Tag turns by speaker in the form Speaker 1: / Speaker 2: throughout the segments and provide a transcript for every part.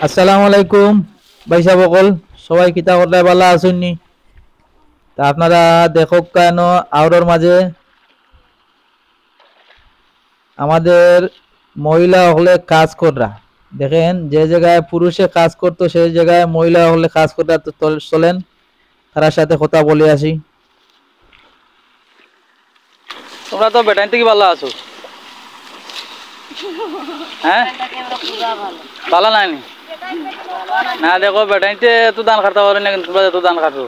Speaker 1: আসসালামু আলাইকুম ভাই সকল, সবাই কিতা করতে ভালো আছেন নি? তা আপনারা দেখক কেন আওরোর মাঝে আমাদের মহিলা হলে কাজ করা দেখেন, যে জায়গায় পুরুষে কাজ করতো সেই জায়গায় মহিলা হলে কাজ করতে চলেন, তার সাথে কথা বলে আসি।
Speaker 2: তোমরা তো বেটাইন থেকে ভালো আছো, হ্যাঁ? ভালো নাই নি? না দেখো বেটাইতে তো দান খাটতে পারো না, কিন্তু তোমরা তো দান খাটো।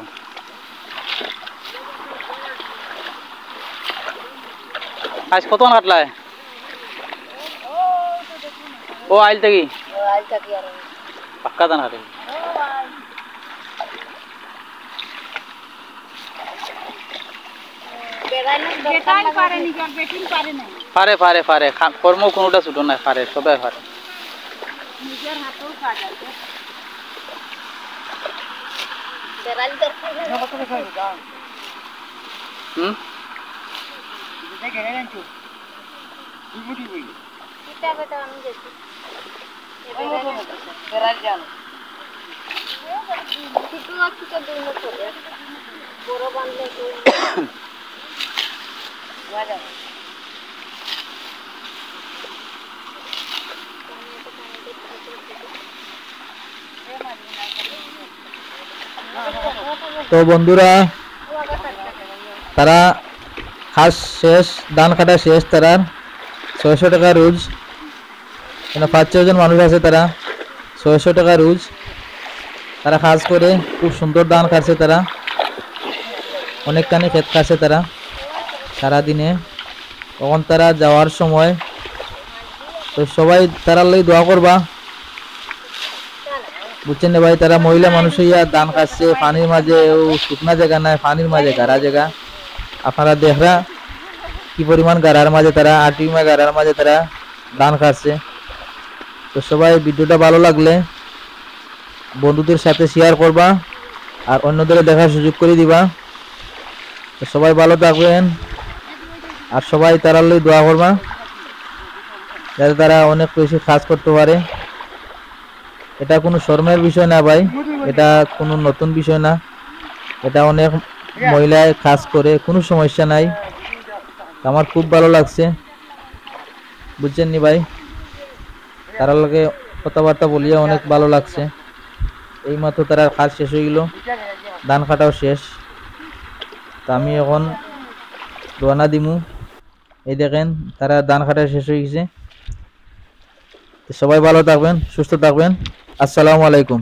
Speaker 2: আজ কত কাটলায়? ও আইল থেকে পাক্কা দান খাটে। পারে পারে পারে, কর্ম কোনোটা ছুটো নাই, পারে সবাই পারে। হুম
Speaker 1: তো বন্ধুরা, তারা কাজ শেষ, ধান কাটা শেষ, তারা 600 টাকা রোজ, 5-6 জন মানুষ আছে, তারা 600 টাকা রোজ তারা কাজ করে খুব সুন্দর ধান কাটছে, তারা অনেকখানি ক্ষেত কাটছে তারা সারাদিনে। তখন তারা যাওয়ার সময় তো সবাই তারার লাগি দোয়া করবা, বুঝছেন না ভাই? তারা মহিলা মানুষ হইয়া ধান কাটছে পানির মাঝে, ও শুকনা জায়গা নাই, পানির মাঝে গাড়া জায়গা। আপনারা দেখরা কি পরিমাণ গাড়ার মাঝে তারা, আটিমা গাড়ার মাঝে তারা ধান কাটছে। তো সবাই ভিডিওটা ভালো লাগলে বন্ধুদের সাথে শেয়ার করবা আর অন্যদের দেখার সুযোগ করে দিবা। তো সবাই ভালো থাকবেন আর সবাই তারার লাগি দোয়া করবা, যাতে তারা অনেক বেশি কাজ করতে পারে। এটা কোনো শর্মের বিষয় না ভাই, এটা কোনো নতুন বিষয় না, এটা অনেক মহিলায় কাজ করে, কোনো সমস্যা নাই। আমার খুব ভালো লাগছে, বুঝছেন নি ভাই? তার লগে কথাবার্তা বলিয়া অনেক ভালো লাগছে। এইমাত্র তারা কাজ শেষ হয়ে গেল, ধান কাটাও শেষ। তা আমি এখন রওনা দিমু। এই দেখেন তারা ধান কাটা শেষ হয়ে গেছে। সবাই ভালো থাকবেন, সুস্থ থাকবেন। আসসালামু আলাইকুম।